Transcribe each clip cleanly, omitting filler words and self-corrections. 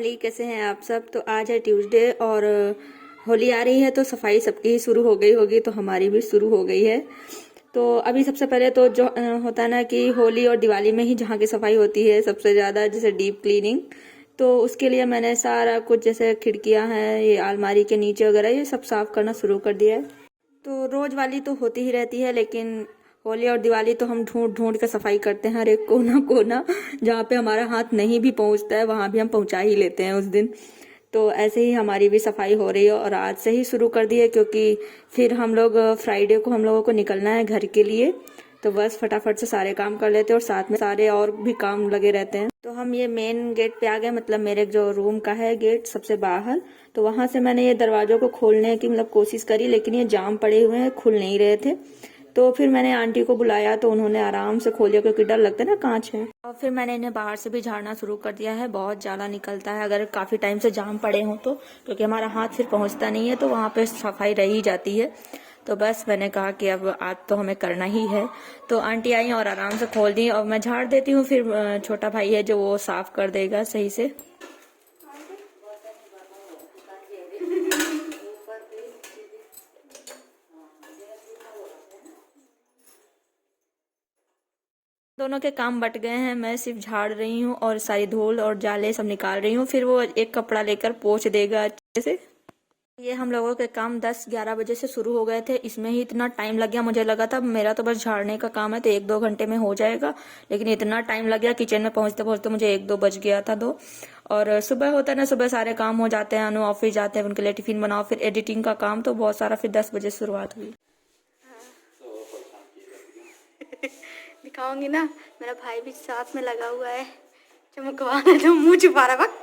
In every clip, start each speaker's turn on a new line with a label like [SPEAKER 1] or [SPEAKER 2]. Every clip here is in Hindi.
[SPEAKER 1] फैमिली, कैसे हैं आप सब। तो आज है ट्यूसडे और होली आ रही है तो सफाई सबकी ही शुरू हो गई होगी, तो हमारी भी शुरू हो गई है। तो अभी सबसे पहले तो जो होता है ना कि होली और दिवाली में ही जहाँ की सफाई होती है सबसे ज़्यादा, जैसे डीप क्लीनिंग, तो उसके लिए मैंने सारा कुछ जैसे खिड़कियाँ हैं, ये अलमारी के नीचे वगैरह ये सब साफ करना शुरू कर दिया है। तो रोज वाली तो होती ही रहती है, लेकिन होली और दिवाली तो हम ढूंढ ढूंढ के सफाई करते हैं, हर एक कोना कोना जहाँ पे हमारा हाथ नहीं भी पहुँचता है वहाँ भी हम पहुँचा ही लेते हैं उस दिन। तो ऐसे ही हमारी भी सफाई हो रही है और आज से ही शुरू कर दी है, क्योंकि फिर हम लोग फ्राइडे को हम लोगों को निकलना है घर के लिए। तो बस फटाफट से सारे काम कर लेते हैं और साथ में सारे और भी काम लगे रहते हैं। तो हम ये मेन गेट पे आ गए, मतलब मेरे जो रूम का है गेट सबसे बाहर। तो वहां से मैंने ये दरवाजों को खोलने की मतलब कोशिश करी, लेकिन ये जाम पड़े हुए हैं, खुल नहीं रहे थे। तो फिर मैंने आंटी को बुलाया तो उन्होंने आराम से खोल दिया, क्योंकि डर लगता है ना कांच है। और फिर मैंने इन्हें बाहर से भी झाड़ना शुरू कर दिया है। बहुत ज्यादा निकलता है अगर काफी टाइम से जाम पड़े हों तो, क्योंकि हमारा हाथ फिर पहुंचता नहीं है, तो वहां पे सफाई रह ही जाती है। तो बस मैंने कहा कि अब आज तो हमें करना ही है। तो आंटी आई और आराम से खोल दी और मैं झाड़ देती हूँ, फिर छोटा भाई है जो वो साफ कर देगा सही से। दोनों के काम बट गए हैं, मैं सिर्फ झाड़ रही हूँ और सारी धूल और जाले सब निकाल रही हूँ, फिर वो एक कपड़ा लेकर पोंछ देगा अच्छे से। ये हम लोगों के काम 10-11 बजे से शुरू हो गए थे, इसमें ही इतना टाइम लग गया। मुझे लगा था मेरा तो बस झाड़ने का काम है तो 1-2 घंटे में हो जाएगा, लेकिन इतना टाइम लग गया। किचन में पहुंचते पहुंचते मुझे 1-2 बज गया था 2। और सुबह होता है ना, सुबह सारे काम हो जाते हैं, अनु ऑफिस जाते हैं, उनके लिए टिफिन बनाओ, फिर एडिटिंग का काम, तो बहुत सारा। फिर 10 बजे शुरुआत हुई। दिखाऊंगी ना, मेरा भाई भी साथ में लगा हुआ है चमकवाने। तो मुंह छिपा रहा वक्त,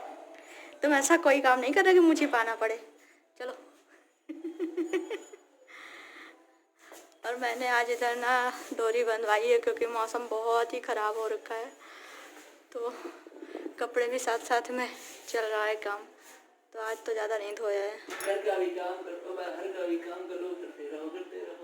[SPEAKER 1] तुम ऐसा कोई काम नहीं कर रहे कि मुंह छिपाना पड़े। चलो। और मैंने आज इधर ना डोरी बंधवाई है, क्योंकि मौसम बहुत ही खराब हो रखा है, तो कपड़े भी साथ साथ में चल रहा है काम। तो आज तो ज़्यादा नहीं धोया है। घर का भी काम करो, बाहर का भी काम करो, करते रहो करते रहो।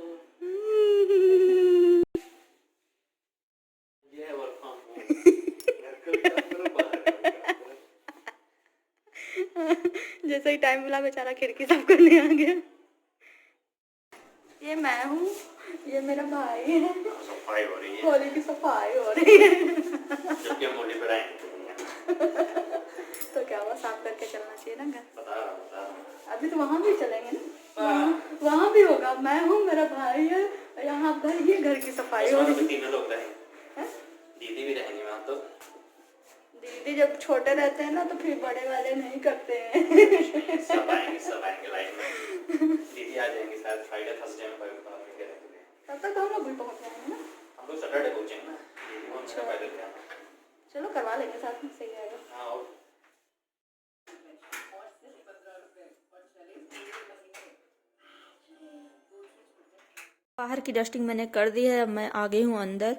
[SPEAKER 1] जैसे ही टाइम मिला बेचारा खिड़की साफ करने आ गया। ये मैं हूँ, ये मेरा भाई है। सफाई हो रही है, होली की सफाई हो रही है। जबकि हम होली पर आए तो क्या हुआ, साफ करके चलना चाहिए ना घर। बता। अभी तो वहाँ भी चलेंगे ना, वहाँ भी होगा। मैं हूँ, मेरा भाई है, यहाँ पर ये घर की सफाई हो रही है। तीनों लोग रहेंगे, दीदी भी रहेंगे वहाँ। तो दीदी जब छोटे रहते हैं ना तो फिर बड़े वाले नहीं करते हैं। सब आएंगे लाइन में। दीदी आ जाएंगे शायद फ्राइडे थर्सडे में तब तक हम लोग भी पहुँच जाएंगे ना। हम लोग सैटरडे पहुँचेंगे ना, दीदी को अच्छा पैदल क्या। चलो करवा लेंगे साथ में, सही रहेगा। हाँ। बाहर की डस्टिंग मैंने कर दी है, अब मैं आ गई हूँ अंदर।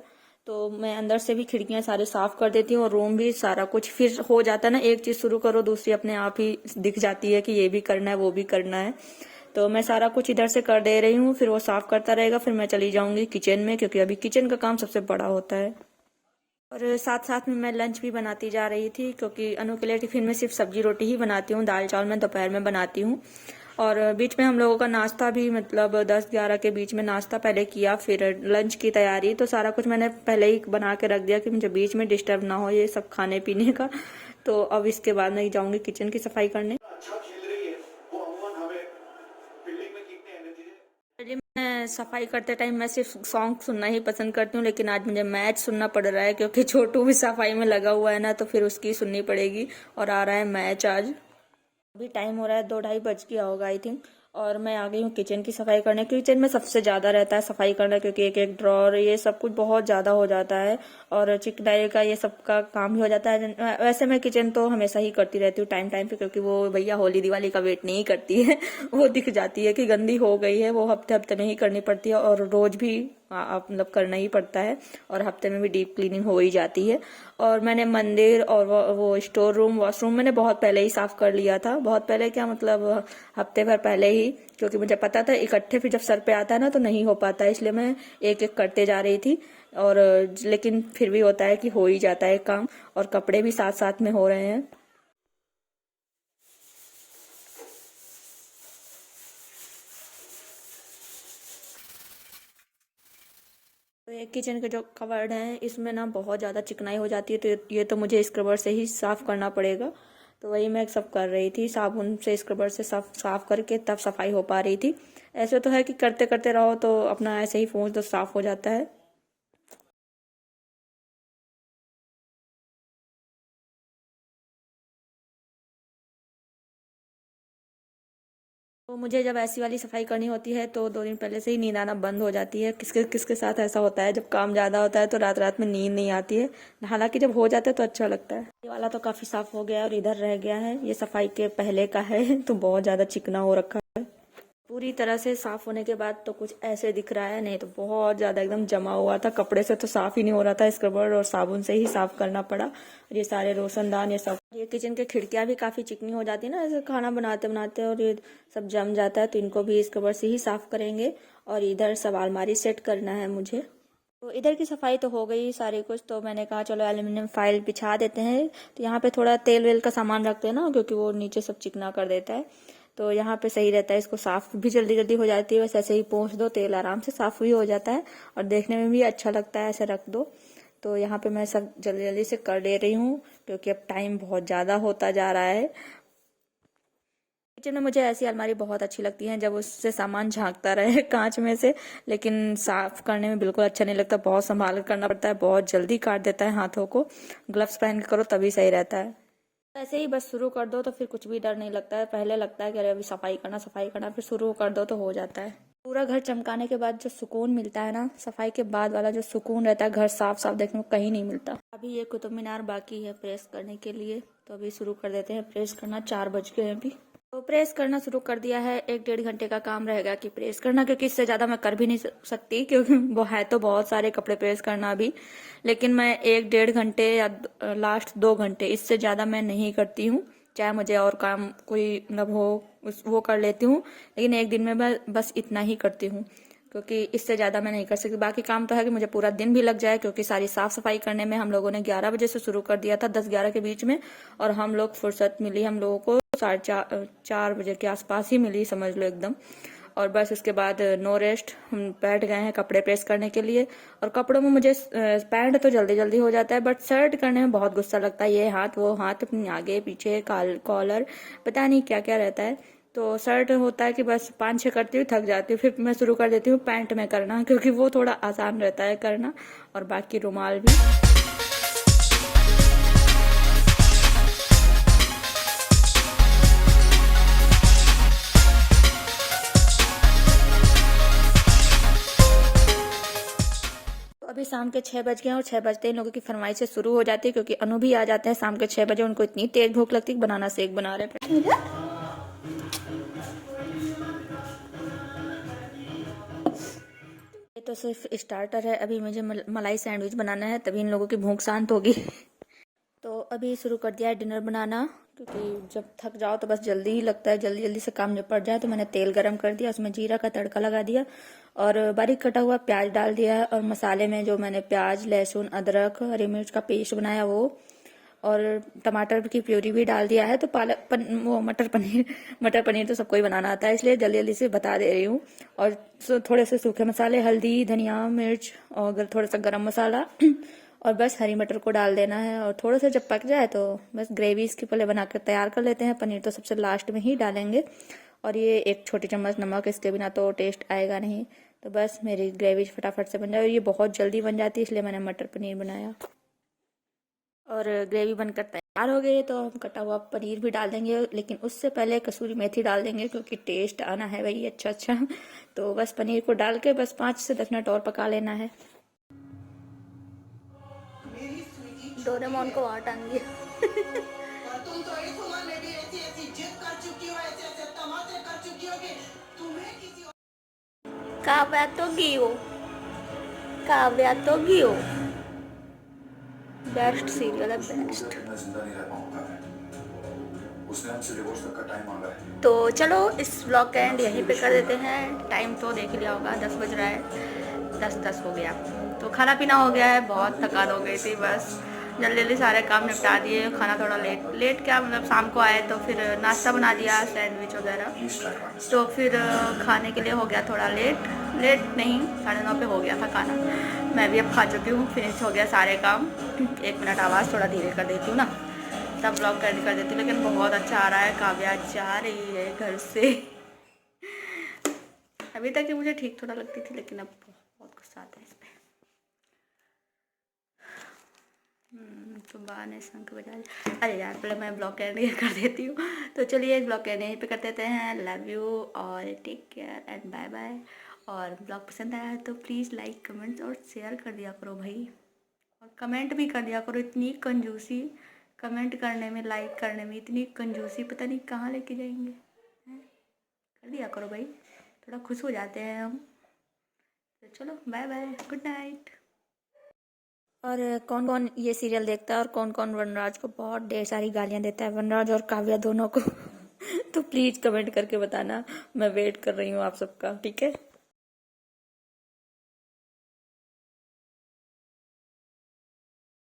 [SPEAKER 1] तो मैं अंदर से भी खिड़कियां सारे साफ कर देती हूँ और रूम भी सारा कुछ। फिर हो जाता है ना, एक चीज शुरू करो दूसरी अपने आप ही दिख जाती है कि ये भी करना है वो भी करना है। तो मैं सारा कुछ इधर से कर दे रही हूँ, फिर वो साफ करता रहेगा, फिर मैं चली जाऊंगी किचन में, क्योंकि अभी किचन का काम सबसे बड़ा होता है। और साथ साथ में मैं लंच भी बनाती जा रही थी, क्योंकि अनु के लिए टिफिन में सिर्फ सब्जी रोटी ही बनाती हूँ, दाल चावल मैं दोपहर में बनाती हूँ। और बीच में हम लोगों का नाश्ता भी, मतलब 10-11 के बीच में नाश्ता पहले किया, फिर लंच की तैयारी। तो सारा कुछ मैंने पहले ही बना के रख दिया कि मुझे बीच में डिस्टर्ब ना हो ये सब खाने पीने का। तो अब इसके बाद मैं जाऊंगी किचन की सफाई करने। मैं सफाई करते टाइम मैं सिर्फ सॉन्ग सुनना ही पसंद करती हूँ, लेकिन आज मुझे मैच सुनना पड़ रहा है, क्योंकि छोटू भी सफाई में लगा हुआ है ना, तो फिर उसकी सुननी पड़ेगी। और आ रहा है मैच आज। अभी टाइम हो रहा है 2-2:30 बज गया होगा आई थिंक। और मैं आ गई हूँ किचन की सफाई करने। किचन में सबसे ज्यादा रहता है सफाई करना, क्योंकि एक एक ड्रॉर ये सब कुछ बहुत ज्यादा हो जाता है, और चिकनाई का ये सब का काम भी हो जाता है। वैसे मैं किचन तो हमेशा ही करती रहती हूँ टाइम टाइम पे, क्योंकि वो भैया होली दिवाली का वेट नहीं करती है। वो दिख जाती है कि गंदी हो गई है, वो हफ्ते हफ्ते में ही करनी पड़ती है, और रोज भी मतलब करना ही पड़ता है, और हफ्ते में भी डीप क्लीनिंग हो ही जाती है। और मैंने मंदिर और वो स्टोर रूम वॉशरूम मैंने बहुत पहले ही साफ कर लिया था। बहुत पहले क्या, मतलब हफ्ते भर पहले ही, क्योंकि मुझे पता था इकट्ठे फिर जब सर पे आता है ना तो नहीं हो पाता, इसलिए मैं एक एक करते जा रही थी। और लेकिन फिर भी होता है कि हो ही जाता है काम, और कपड़े भी साथ साथ में हो रहे हैं। तो ये किचन के जो कवर्ड हैं इसमें ना बहुत ज़्यादा चिकनाई हो जाती है, तो ये तो मुझे स्क्रबर से ही साफ़ करना पड़ेगा। तो वही मैं सब कर रही थी, साबुन से स्क्रबर से साफ़ करके तब सफाई हो पा रही थी। ऐसे तो है कि करते करते रहो तो अपना ऐसे ही फोन तो साफ़ हो जाता है। तो मुझे जब ऐसी वाली सफाई करनी होती है तो 2 दिन पहले से ही नींद आना बंद हो जाती है। किसके किसके साथ ऐसा होता है, जब काम ज़्यादा होता है तो रात रात में नींद नहीं आती है। हालांकि जब हो जाता है तो अच्छा लगता है। ये वाला तो काफ़ी साफ हो गया है और इधर रह गया है, ये सफाई के पहले का है तो बहुत ज़्यादा चिकना हो रखा है। पूरी तरह से साफ होने के बाद तो कुछ ऐसे दिख रहा है, नहीं तो बहुत ज़्यादा एकदम जमा हुआ था। कपड़े से तो साफ ही नहीं हो रहा था, स्क्रबर और साबुन से ही साफ करना पड़ा। और ये सारे रोशनदान ये सब, ये किचन के खिड़कियां भी काफ़ी चिकनी हो जाती है ना, ऐसे खाना बनाते बनाते और ये सब जम जाता है, तो इनको भी स्क्रबर से ही साफ करेंगे। और इधर सब अलमारी सेट करना है मुझे। तो इधर की सफाई तो हो गई सारी कुछ, तो मैंने कहा चलो एल्यूमिनियम फाइल बिछा देते हैं। तो यहाँ पे थोड़ा तेल वेल का सामान रखते हैं ना, क्योंकि वो नीचे सब चिकना कर देता है, तो यहाँ पे सही रहता है। इसको साफ भी जल्दी जल्दी हो जाती है, बस ऐसे ही पोंछ दो, तेल आराम से साफ भी हो जाता है और देखने में भी अच्छा लगता है, ऐसे रख दो। तो यहाँ पे मैं सब जल्दी जल्दी से कर ले रही हूँ, क्योंकि अब टाइम बहुत ज़्यादा होता जा रहा है। किचन में मुझे ऐसी अलमारी बहुत अच्छी लगती है जब उससे सामान झांकता रहे कांच में से, लेकिन साफ करने में बिल्कुल अच्छा नहीं लगता, बहुत संभाल कर करना पड़ता है, बहुत जल्दी काट देता है हाथों को। ग्लव्स पहन के करो तभी सही रहता है। ऐसे ही बस शुरू कर दो तो फिर कुछ भी डर नहीं लगता है। पहले लगता है कि अरे अभी सफाई करना, फिर शुरू कर दो तो हो जाता है। पूरा घर चमकाने के बाद जो सुकून मिलता है ना, सफाई के बाद वाला जो सुकून रहता है, घर साफ साफ देखने को कहीं नहीं मिलता। अभी ये कुतुब मीनार बाकी है प्रेस करने के लिए, तो अभी शुरू कर देते हैं प्रेस करना। 4 बज गए हैं अभी, तो प्रेस करना शुरू कर दिया है। 1-1.5 घंटे का काम रहेगा कि प्रेस करना, क्योंकि इससे ज़्यादा मैं कर भी नहीं सकती, क्योंकि वो है तो बहुत सारे कपड़े प्रेस करना अभी। लेकिन मैं 1-1.5 घंटे या लास्ट 2 घंटे, इससे ज़्यादा मैं नहीं करती हूँ। चाहे मुझे और काम कोई मतलब हो वो कर लेती हूँ, लेकिन एक दिन में मैं बस इतना ही करती हूँ, क्योंकि इससे ज़्यादा मैं नहीं कर सकती। बाकी काम तो है कि मुझे पूरा दिन भी लग जाए, क्योंकि सारी साफ सफाई करने में हम लोगों ने 11 बजे से शुरू कर दिया था, 10-11 के बीच में, और हम लोग फुर्सत मिली हम लोगों को 4:30 बजे के आसपास ही मिली, समझ लो एकदम। और बस उसके बाद नो रेस्ट, हम बैठ गए हैं कपड़े प्रेस करने के लिए। और कपड़ों में मुझे पैंट तो जल्दी जल्दी हो जाता है, बट शर्ट करने में बहुत गुस्सा लगता है। ये हाथ वो हाथ, आगे पीछे कॉलर, पता नहीं क्या क्या रहता है। तो शर्ट होता है कि बस 5-6 करती हूँ, थक जाती हूँ, फिर मैं शुरू कर देती हूँ पैंट में करना, क्योंकि वो थोड़ा आसान रहता है करना। और बाकी रुमाल भी। अभी शाम के 6 बज गए और 6 बजते ही लोगों की फरमाइश से शुरू हो जाती है, क्योंकि अनु भी आ जाते हैं शाम के 6 बजे। उनको इतनी तेज भूख लगती है, बनाना शेक बना रहे हैं। ये तो सिर्फ स्टार्टर है, अभी मुझे मलाई सैंडविच बनाना है, तभी इन लोगों की भूख शांत होगी। तो अभी शुरू कर दिया है डिनर बनाना, क्योंकि जब थक जाओ तो बस जल्दी ही लगता है, जल्दी जल्दी से काम निपट जाए। तो मैंने तेल गरम कर दिया, उसमें जीरा का तड़का लगा दिया और बारीक कटा हुआ प्याज डाल दिया है। और मसाले में जो मैंने प्याज, लहसुन, अदरक, हरी मिर्च का पेस्ट बनाया वो, और टमाटर की प्यूरी भी डाल दिया है। तो वो मटर पनीर तो सबको ही बनाना आता है, इसलिए जल्दी जल्दी से बता दे रही हूँ। और थोड़े से सूखे मसाले, हल्दी, धनिया, मिर्च और थोड़ा सा गरम मसाला, और बस हरी मटर को डाल देना है। और थोड़ा सा जब पक जाए तो बस ग्रेवी इसकी पहले बनाकर तैयार कर लेते हैं। पनीर तो सबसे लास्ट में ही डालेंगे। और ये 1 छोटी चम्मच नमक, इसके बिना तो टेस्ट आएगा नहीं। तो बस मेरी ग्रेवी फटाफट से बन जाए, और ये बहुत जल्दी बन जाती है, इसलिए मैंने मटर पनीर बनाया। और ग्रेवी बनकर तैयार हो गई तो हम कटा हुआ पनीर भी डाल देंगे, लेकिन उससे पहले कसूरी मेथी डाल देंगे, क्योंकि टेस्ट आना है भाई अच्छा। तो बस पनीर को डाल के बस 5 से 10 मिनट और पका लेना है। डोरेमोन को वहाँ टांगिए। तुम तो एक में भी ऐसी जिद कर चुकी हो, ऐसे तमाशे कर चुकी हो कि तुम्हें किसी काव्या तो गियो बेस्ट सीरियल है, बेस्ट। उसने हमसे डिवोर्स तक का टाइम मांगा है। तो चलो इस ब्लॉग का एंड यहीं पे कर देते हैं। टाइम तो देख लिया होगा, 10 बज रहा है, 10 हो गया। तो खाना पीना हो गया है, बहुत थकान हो गई थी, बस जल्दी जल्दी सारे काम निपटा दिए। खाना थोड़ा लेट क्या मतलब शाम को आए, तो फिर नाश्ता बना दिया, सैंडविच वगैरह, तो फिर खाने के लिए हो गया थोड़ा लेट।
[SPEAKER 2] लेट नहीं 9:30 पे हो गया था खाना। मैं भी अब खा चुकी हूँ, फिनिश हो गया सारे काम। 1 मिनट आवाज़ थोड़ा धीरे कर देती हूँ ना, तब ब्लॉग कर देती हूँ। लेकिन बहुत अच्छा आ रहा है, काव्या जा रही है घर से। अभी तक ये मुझे ठीक थोड़ा लगती थी, लेकिन अब बहुत गुस्सा आता है इस पर। सुबह ने शंख बजा लिया। अरे यार, पहले मैं ब्लॉग एंड कर देती हूँ। तो चलिए ब्लॉग एंड यहीं पे कर देते हैं। लव यू और take care and bye bye. और ब्लॉग पसंद आया है तो प्लीज़ लाइक कमेंट और शेयर कर दिया करो भाई, और कमेंट भी कर दिया करो। इतनी कंजूसी कमेंट करने में, लाइक करने में, इतनी कंजूसी पता नहीं कहाँ लेके जाएंगे। कर दिया करो भाई, थोड़ा खुश हो जाते हैं हम। तो चलो बाय बाय, गुड नाइट।
[SPEAKER 1] और कौन कौन ये सीरियल देखता है और कौन कौन वनराज को बहुत ढेर सारी गालियां देता है, वनराज और काव्या दोनों को तो प्लीज कमेंट करके बताना, मैं वेट कर रही हूँ आप सबका, ठीक है।